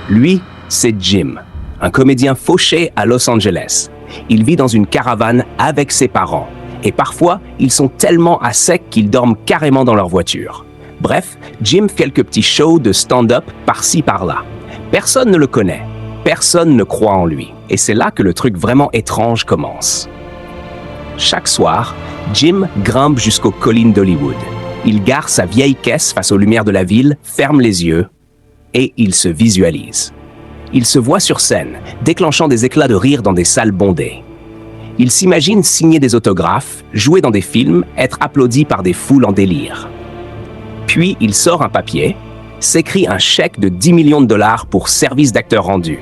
Lui, c'est Jim, un comédien fauché à Los Angeles. Il vit dans une caravane avec ses parents. Et parfois, ils sont tellement à sec qu'ils dorment carrément dans leur voiture. Bref, Jim fait quelques petits shows de stand-up par-ci par-là. Personne ne le connaît. Personne ne croit en lui. Et c'est là que le truc vraiment étrange commence. Chaque soir, Jim grimpe jusqu'aux collines d'Hollywood. Il gare sa vieille caisse face aux lumières de la ville, ferme les yeux et il se visualise. Il se voit sur scène, déclenchant des éclats de rire dans des salles bondées. Il s'imagine signer des autographes, jouer dans des films, être applaudi par des foules en délire. Puis il sort un papier, s'écrit un chèque de 10 millions de dollars pour service d'acteur rendu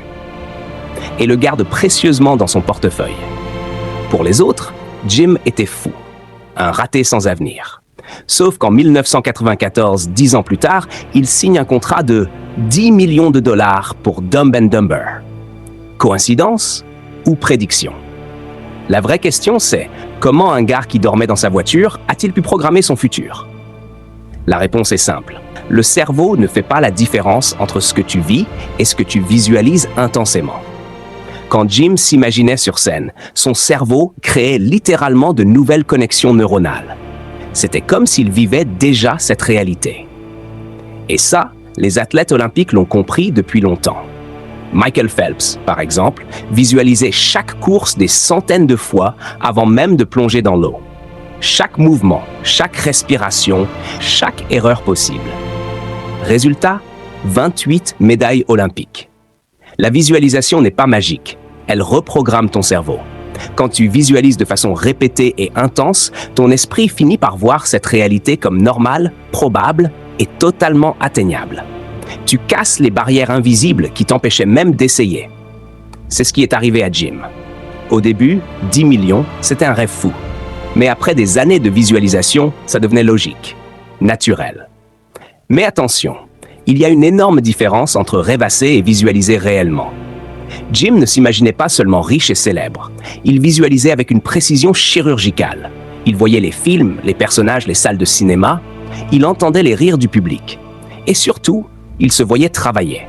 et le garde précieusement dans son portefeuille. Pour les autres, Jim était fou, un raté sans avenir. Sauf qu'en 1994, 10 ans plus tard, il signe un contrat de 10 millions de dollars pour Dumb and Dumber. Coïncidence ou prédiction? La vraie question, c'est comment un gars qui dormait dans sa voiture a-t-il pu programmer son futur? La réponse est simple. Le cerveau ne fait pas la différence entre ce que tu vis et ce que tu visualises intensément. Quand Jim s'imaginait sur scène, son cerveau créait littéralement de nouvelles connexions neuronales. C'était comme s'il vivait déjà cette réalité. Et ça, les athlètes olympiques l'ont compris depuis longtemps. Michael Phelps, par exemple, visualisait chaque course des centaines de fois avant même de plonger dans l'eau. Chaque mouvement, chaque respiration, chaque erreur possible. Résultat, 28 médailles olympiques. La visualisation n'est pas magique, elle reprogramme ton cerveau. Quand tu visualises de façon répétée et intense, ton esprit finit par voir cette réalité comme normale, probable et totalement atteignable. Tu casses les barrières invisibles qui t'empêchaient même d'essayer. C'est ce qui est arrivé à Jim. Au début, 10 millions, c'était un rêve fou. Mais après des années de visualisation, ça devenait logique, naturel. Mais attention, il y a une énorme différence entre rêvasser et visualiser réellement. Jim ne s'imaginait pas seulement riche et célèbre. Il visualisait avec une précision chirurgicale. Il voyait les films, les personnages, les salles de cinéma. Il entendait les rires du public. Et surtout, il se voyait travailler.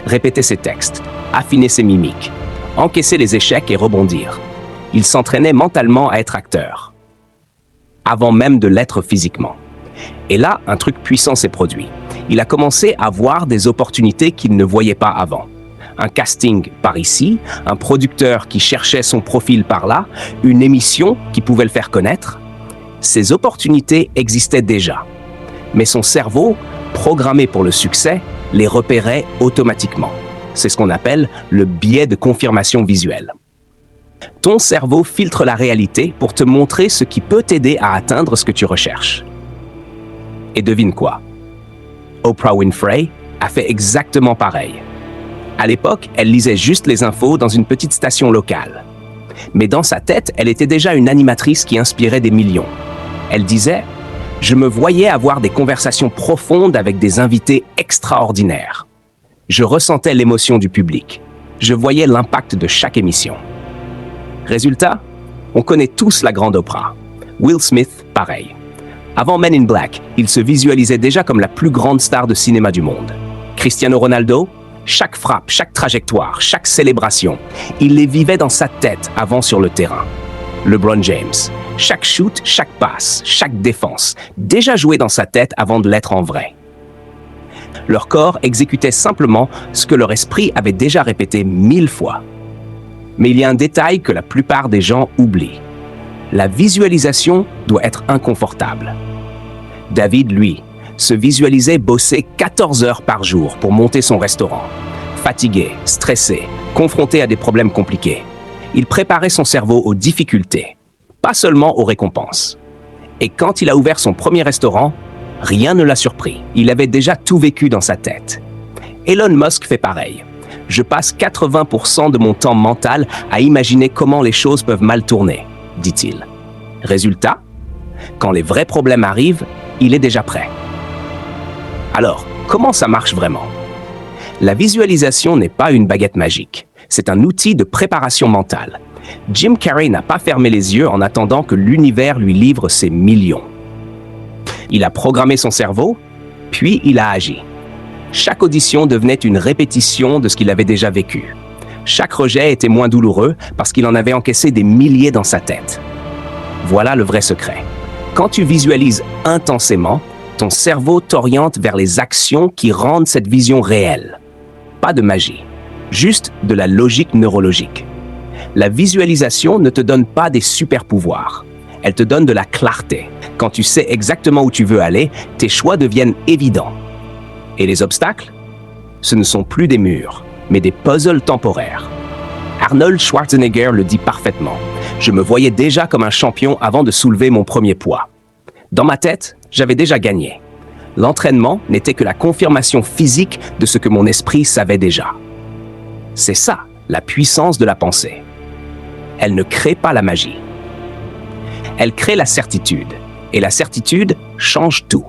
Répéter ses textes, affiner ses mimiques, encaisser les échecs et rebondir. Il s'entraînait mentalement à être acteur, avant même de l'être physiquement. Et là, un truc puissant s'est produit. Il a commencé à voir des opportunités qu'il ne voyait pas avant. Un casting par ici, un producteur qui cherchait son profil par là, une émission qui pouvait le faire connaître. Ces opportunités existaient déjà. Mais son cerveau, programmé pour le succès, les repérait automatiquement. C'est ce qu'on appelle le biais de confirmation visuelle. Ton cerveau filtre la réalité pour te montrer ce qui peut t'aider à atteindre ce que tu recherches. Et devine quoi? Oprah Winfrey a fait exactement pareil. À l'époque, elle lisait juste les infos dans une petite station locale. Mais dans sa tête, elle était déjà une animatrice qui inspirait des millions. Elle disait « Je me voyais avoir des conversations profondes avec des invités extraordinaires. Je ressentais l'émotion du public. Je voyais l'impact de chaque émission. » Résultat, on connaît tous la grande Oprah. Will Smith, pareil. Avant Men in Black, il se visualisait déjà comme la plus grande star de cinéma du monde. Cristiano Ronaldo, chaque frappe, chaque trajectoire, chaque célébration, il les vivait dans sa tête avant sur le terrain. LeBron James, chaque shoot, chaque passe, chaque défense, déjà joué dans sa tête avant de l'être en vrai. Leur corps exécutait simplement ce que leur esprit avait déjà répété 1000 fois. Mais il y a un détail que la plupart des gens oublient. La visualisation doit être inconfortable. David, lui, se visualisait bosser 14 heures par jour pour monter son restaurant. Fatigué, stressé, confronté à des problèmes compliqués. Il préparait son cerveau aux difficultés, pas seulement aux récompenses. Et quand il a ouvert son premier restaurant, rien ne l'a surpris. Il avait déjà tout vécu dans sa tête. Elon Musk fait pareil. Je passe 80% de mon temps mental à imaginer comment les choses peuvent mal tourner, dit-il. Résultat, quand les vrais problèmes arrivent, il est déjà prêt. Alors, comment ça marche vraiment? La visualisation n'est pas une baguette magique. C'est un outil de préparation mentale. Jim Carrey n'a pas fermé les yeux en attendant que l'univers lui livre ses millions. Il a programmé son cerveau, puis il a agi. Chaque audition devenait une répétition de ce qu'il avait déjà vécu. Chaque rejet était moins douloureux parce qu'il en avait encaissé des milliers dans sa tête. Voilà le vrai secret. Quand tu visualises intensément, ton cerveau t'oriente vers les actions qui rendent cette vision réelle. Pas de magie, juste de la logique neurologique. La visualisation ne te donne pas des super-pouvoirs. Elle te donne de la clarté. Quand tu sais exactement où tu veux aller, tes choix deviennent évidents. Et les obstacles? Ce ne sont plus des murs, mais des puzzles temporaires. Arnold Schwarzenegger le dit parfaitement. Je me voyais déjà comme un champion avant de soulever mon premier poids. Dans ma tête, j'avais déjà gagné. L'entraînement n'était que la confirmation physique de ce que mon esprit savait déjà. C'est ça, la puissance de la pensée. Elle ne crée pas la magie. Elle crée la certitude. Et la certitude change tout.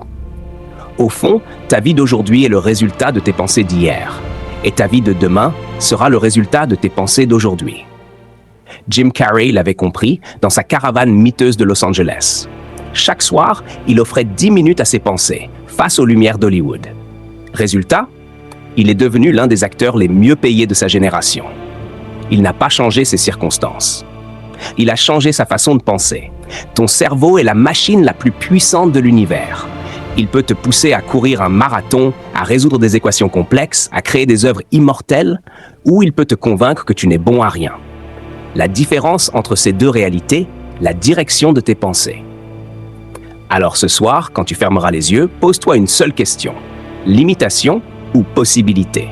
Au fond, ta vie d'aujourd'hui est le résultat de tes pensées d'hier. Et ta vie de demain sera le résultat de tes pensées d'aujourd'hui. Jim Carrey l'avait compris dans sa caravane miteuse de Los Angeles. Chaque soir, il offrait 10 minutes à ses pensées, face aux lumières d'Hollywood. Résultat, il est devenu l'un des acteurs les mieux payés de sa génération. Il n'a pas changé ses circonstances. Il a changé sa façon de penser. Ton cerveau est la machine la plus puissante de l'univers. Il peut te pousser à courir un marathon, à résoudre des équations complexes, à créer des œuvres immortelles, ou il peut te convaincre que tu n'es bon à rien. La différence entre ces deux réalités, la direction de tes pensées. Alors ce soir, quand tu fermeras les yeux, pose-toi une seule question. Limitation ou possibilité?